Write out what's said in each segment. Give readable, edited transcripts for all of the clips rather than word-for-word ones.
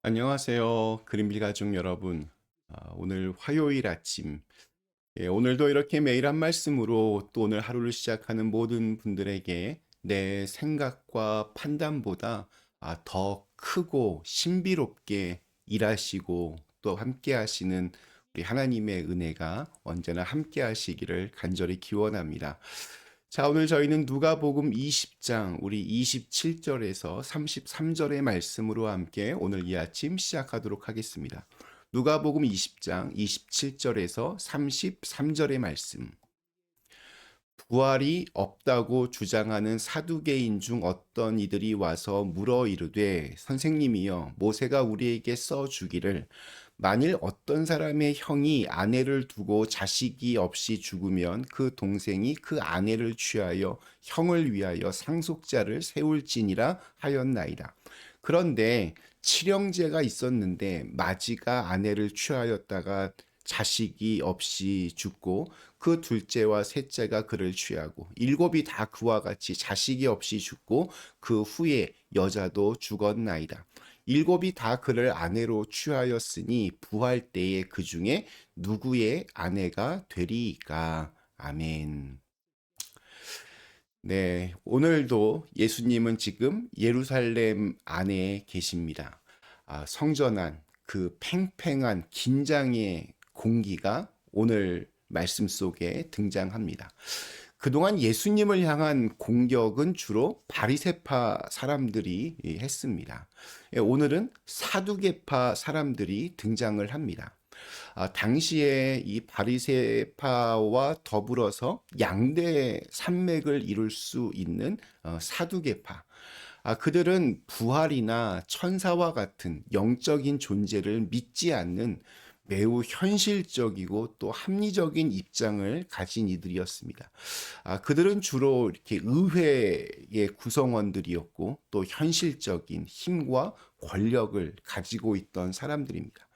안녕하세요. 그린빌 가족 여러분. 오늘 화요일 아침. 오늘도 이렇게 매일 한 말씀으로 또 오늘 하루를 시작하는 모든 분들에게 내 생각과 판단보다 더 크고 신비롭게 일하시고 또 함께 하시는 우리 하나님의 은혜가 언제나 함께 하시기를 간절히 기원합니다. 자, 오늘 저희는 누가복음 20장 우리 27절에서 33절의 말씀으로 함께 오늘 이 아침 시작하도록 하겠습니다. 누가복음 20장 27절에서 33절의 말씀. 부활이 없다고 주장하는 사두개인 중 어떤 이들이 와서 물어 이르되, 선생님이여, 모세가 우리에게 써 주기를 만일 어떤 사람의 형이 아내를 두고 자식이 없이 죽으면 그 동생이 그 아내를 취하여 형을 위하여 상속자를 세울지니라 하였나이다. 그런데 칠형제가 있었는데 마지가 아내를 취하였다가 자식이 없이 죽고 그 둘째와 셋째가 그를 취하고 일곱이 다 그와 같이 자식이 없이 죽고 그 후에 여자도 죽었나이다. 일곱이 다 그를 아내로 취하였으니 부활 때에 그 중에 누구의 아내가 되리이까. 아멘. 네, 오늘도 예수님은 지금 예루살렘 안에 계십니다. 성전 안, 그 팽팽한 긴장의 공기가 오늘 말씀 속에 등장합니다. 그동안 예수님을 향한 공격은 주로 바리새파 사람들이 했습니다. 오늘은 사두개파 사람들이 등장을 합니다. 당시에 이 바리새파와 더불어서 양대 산맥을 이룰 수 있는 사두개파. 그들은 부활이나 천사와 같은 영적인 존재를 믿지 않는 매우 현실적이고 또 합리적인 입장을 가진 이들이었습니다. 그들은 주로 이렇게 의회의 구성원들이었고 또 현실적인 힘과 권력을 가지고 있던 사람들입니다.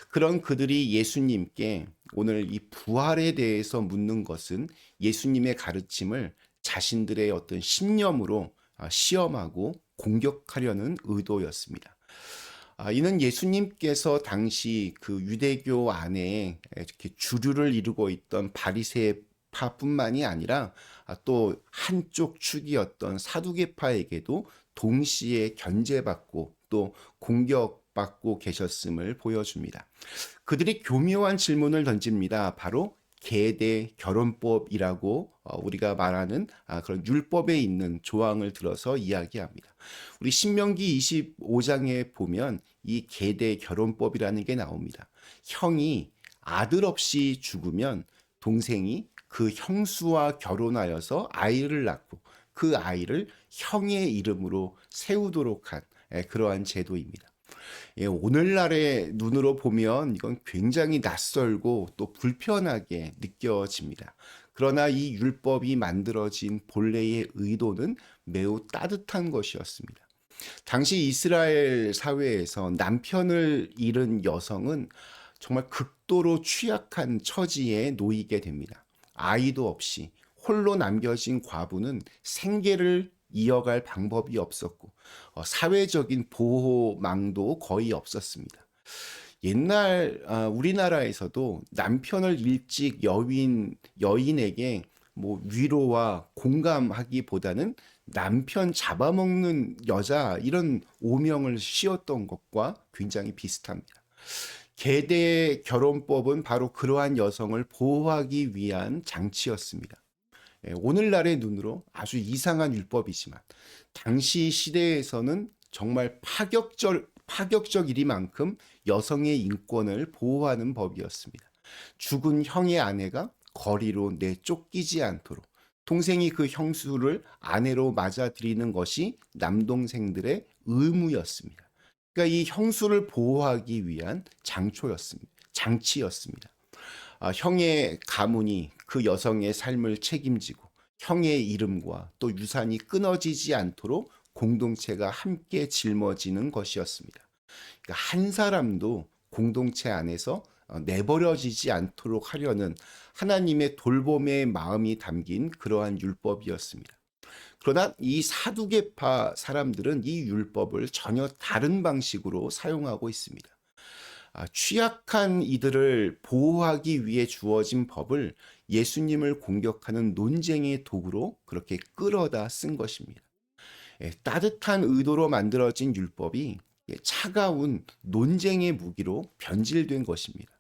그런 그들이 예수님께 오늘 이 부활에 대해서 묻는 것은 예수님의 가르침을 자신들의 어떤 신념으로 시험하고 공격하려는 의도였습니다. 이는 예수님께서 당시 그 유대교 안에 이렇게 주류를 이루고 있던 바리새파뿐만이 아니라 또 한쪽 축이었던 사두개파에게도 동시에 견제받고 또 공격받고 계셨음을 보여줍니다. 그들이 교묘한 질문을 던집니다. 바로 계대 결혼법이라고 우리가 말하는 그런 율법에 있는 조항을 들어서 이야기합니다. 우리 신명기 25장에 보면 이 계대 결혼법이라는 게 나옵니다. 형이 아들 없이 죽으면 동생이 그 형수와 결혼하여서 아이를 낳고 그 아이를 형의 이름으로 세우도록 한 그러한 제도입니다. 오늘날의 눈으로 보면 이건 굉장히 낯설고 또 불편하게 느껴집니다. 그러나 이 율법이 만들어진 본래의 의도는 매우 따뜻한 것이었습니다. 당시 이스라엘 사회에서 남편을 잃은 여성은 정말 극도로 취약한 처지에 놓이게 됩니다. 아이도 없이 홀로 남겨진 과부는 생계를 이어갈 방법이 없었고 사회적인 보호망도 거의 없었습니다. 옛날 우리나라에서도 남편을 일찍 여인에게 뭐 위로와 공감하기보다는 남편 잡아먹는 여자 이런 오명을 씌웠던 것과 굉장히 비슷합니다. 계대 결혼법은 바로 그러한 여성을 보호하기 위한 장치였습니다. 오늘날의 눈으로 아주 이상한 율법이지만 당시 시대에서는 정말 파격적이리만큼 여성의 인권을 보호하는 법이었습니다. 죽은 형의 아내가 거리로 내쫓기지 않도록 동생이 그 형수를 아내로 맞아들이는 것이 남동생들의 의무였습니다. 그러니까 이 형수를 보호하기 위한 장치였습니다. 형의 가문이 그 여성의 삶을 책임지고 형의 이름과 또 유산이 끊어지지 않도록 공동체가 함께 짊어지는 것이었습니다. 그러니까 한 사람도 공동체 안에서 내버려지지 않도록 하려는 하나님의 돌봄의 마음이 담긴 그러한 율법이었습니다. 그러나 이 사두개파 사람들은 이 율법을 전혀 다른 방식으로 사용하고 있습니다. 취약한 이들을 보호하기 위해 주어진 법을 예수님을 공격하는 논쟁의 도구로 그렇게 끌어다 쓴 것입니다. 따뜻한 의도로 만들어진 율법이 차가운 논쟁의 무기로 변질된 것입니다.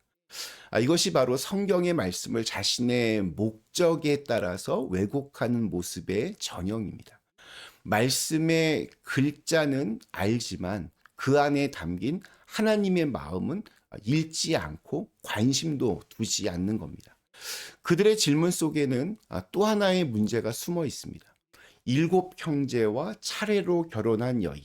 이것이 바로 성경의 말씀을 자신의 목적에 따라서 왜곡하는 모습의 전형입니다. 말씀의 글자는 알지만 그 안에 담긴 하나님의 마음은 읽지 않고 관심도 두지 않는 겁니다. 그들의 질문 속에는 또 하나의 문제가 숨어 있습니다. 7형제와 차례로 결혼한 여인,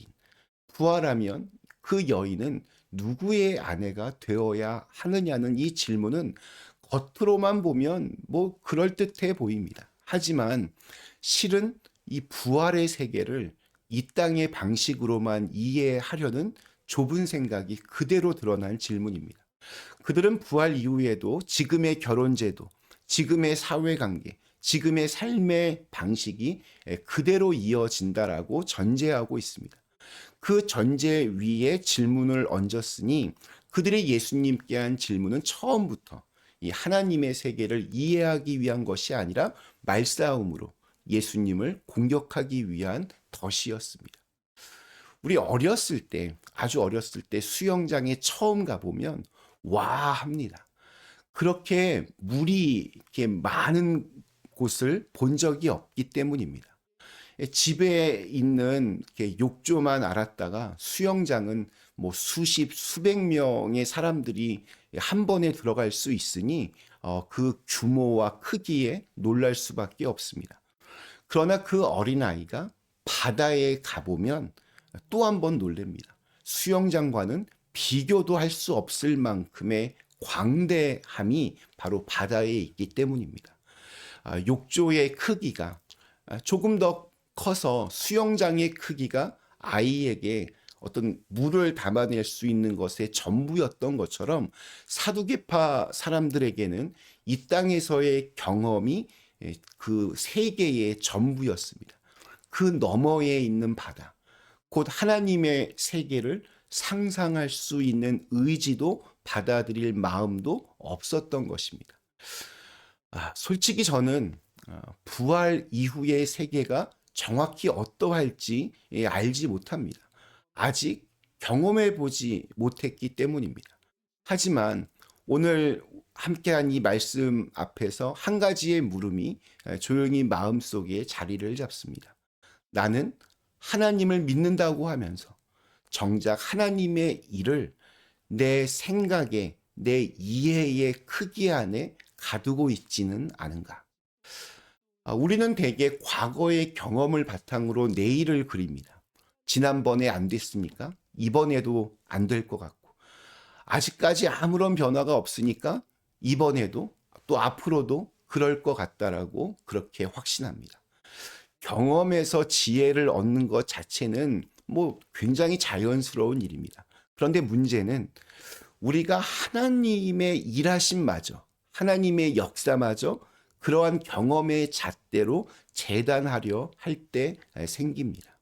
부활하면 그 여인은 누구의 아내가 되어야 하느냐는 이 질문은 겉으로만 보면 뭐 그럴듯해 보입니다. 하지만 실은 이 부활의 세계를 이 땅의 방식으로만 이해하려는 좁은 생각이 그대로 드러난 질문입니다. 그들은 부활 이후에도 지금의 결혼제도, 지금의 사회관계, 지금의 삶의 방식이 그대로 이어진다라고 전제하고 있습니다. 그 전제 위에 질문을 얹었으니 그들이 예수님께 한 질문은 처음부터 이 하나님의 세계를 이해하기 위한 것이 아니라 말싸움으로 예수님을 공격하기 위한 덫이었습니다. 우리 어렸을 때, 아주 어렸을 때 수영장에 처음 가보면 와 합니다. 그렇게 물이 이렇게 많은 곳을 본 적이 없기 때문입니다. 집에 있는 이렇게 욕조만 알았다가 수영장은 뭐 수십, 수백 명의 사람들이 한 번에 들어갈 수 있으니 그 규모와 크기에 놀랄 수밖에 없습니다. 그러나 그 어린아이가 바다에 가보면 또 한 번 놀랍니다. 수영장과는 비교도 할 수 없을 만큼의 광대함이 바로 바다에 있기 때문입니다. 욕조의 크기가 조금 더 커서 수영장의 크기가 아이에게 어떤 물을 담아낼 수 있는 것의 전부였던 것처럼 사두개파 사람들에게는 이 땅에서의 경험이 그 세계의 전부였습니다. 그 너머에 있는 바다, 곧 하나님의 세계를 상상할 수 있는 의지도 받아들일 마음도 없었던 것입니다. 솔직히 저는 부활 이후의 세계가 정확히 어떠할지 알지 못합니다. 아직 경험해 보지 못했기 때문입니다. 하지만 오늘 함께한 이 말씀 앞에서 한 가지의 물음이 조용히 마음속에 자리를 잡습니다. 나는 하나님을 믿는다고 하면서 정작 하나님의 일을 내 생각에, 내 이해의 크기 안에 가두고 있지는 않은가? 우리는 대개 과거의 경험을 바탕으로 내일을 그립니다. 지난번에 안 됐습니까? 이번에도 안 될 것 같고, 아직까지 아무런 변화가 없으니까 이번에도 또 앞으로도 그럴 것 같다라고 그렇게 확신합니다. 경험에서 지혜를 얻는 것 자체는 뭐 굉장히 자연스러운 일입니다. 그런데 문제는 우리가 하나님의 일하심마저, 하나님의 역사마저 그러한 경험의 잣대로 재단하려 할 때 생깁니다.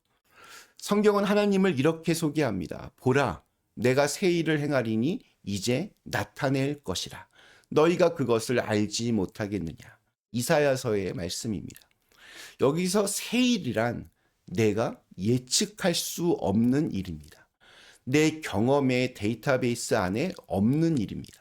성경은 하나님을 이렇게 소개합니다. 보라, 내가 새 일을 행하리니 이제 나타낼 것이라. 너희가 그것을 알지 못하겠느냐. 이사야서의 말씀입니다. 여기서 새 일이란 내가 예측할 수 없는 일입니다. 내 경험의 데이터베이스 안에 없는 일입니다.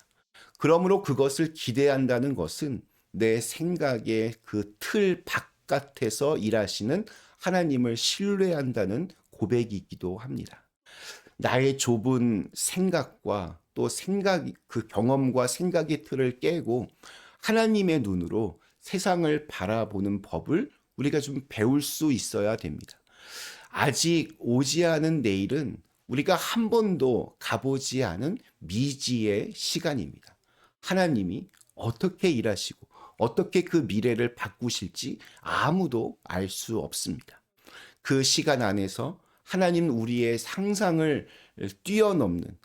그러므로 그것을 기대한다는 것은 내 생각의 그 틀 바깥에서 일하시는 하나님을 신뢰한다는 고백이기도 합니다. 나의 좁은 생각과 또 그 경험과 생각의 틀을 깨고 하나님의 눈으로 세상을 바라보는 법을 우리가 좀 배울 수 있어야 됩니다. 아직 오지 않은 내일은 우리가 한 번도 가보지 않은 미지의 시간입니다. 하나님이 어떻게 일하시고 어떻게 그 미래를 바꾸실지 아무도 알 수 없습니다. 그 시간 안에서 하나님 우리의 상상을 뛰어넘는,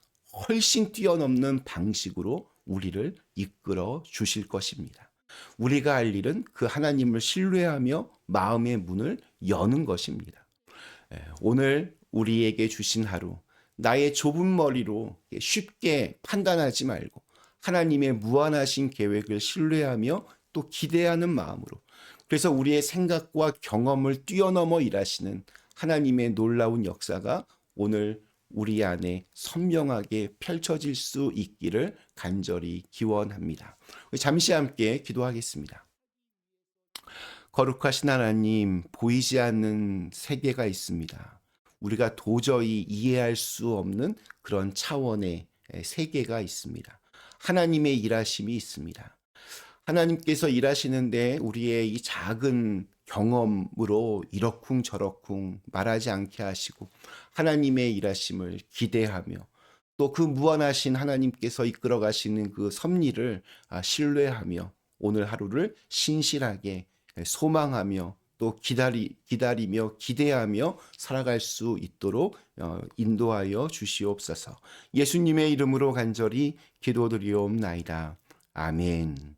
훨씬 뛰어넘는 방식으로 우리를 이끌어 주실 것입니다. 우리가 할 일은 그 하나님을 신뢰하며 마음의 문을 여는 것입니다. 오늘 우리에게 주신 하루, 나의 좁은 머리로 쉽게 판단하지 말고 하나님의 무한하신 계획을 신뢰하며 또 기대하는 마음으로, 그래서 우리의 생각과 경험을 뛰어넘어 일하시는 하나님의 놀라운 역사가 오늘 우리 안에 선명하게 펼쳐질 수 있기를 간절히 기원합니다. 잠시 함께 기도하겠습니다. 거룩하신 하나님, 보이지 않는 세계가 있습니다. 우리가 도저히 이해할 수 없는 그런 차원의 세계가 있습니다. 하나님의 일하심이 있습니다. 하나님께서 일하시는데 우리의 이 작은 경험으로 이러쿵저러쿵 말하지 않게 하시고 하나님의 일하심을 기대하며 또 그 무한하신 하나님께서 이끌어 가시는 그 섭리를 신뢰하며 오늘 하루를 신실하게 소망하며 또 기다리며 기대하며 살아갈 수 있도록 인도하여 주시옵소서. 예수님의 이름으로 간절히 기도드리옵나이다. 아멘.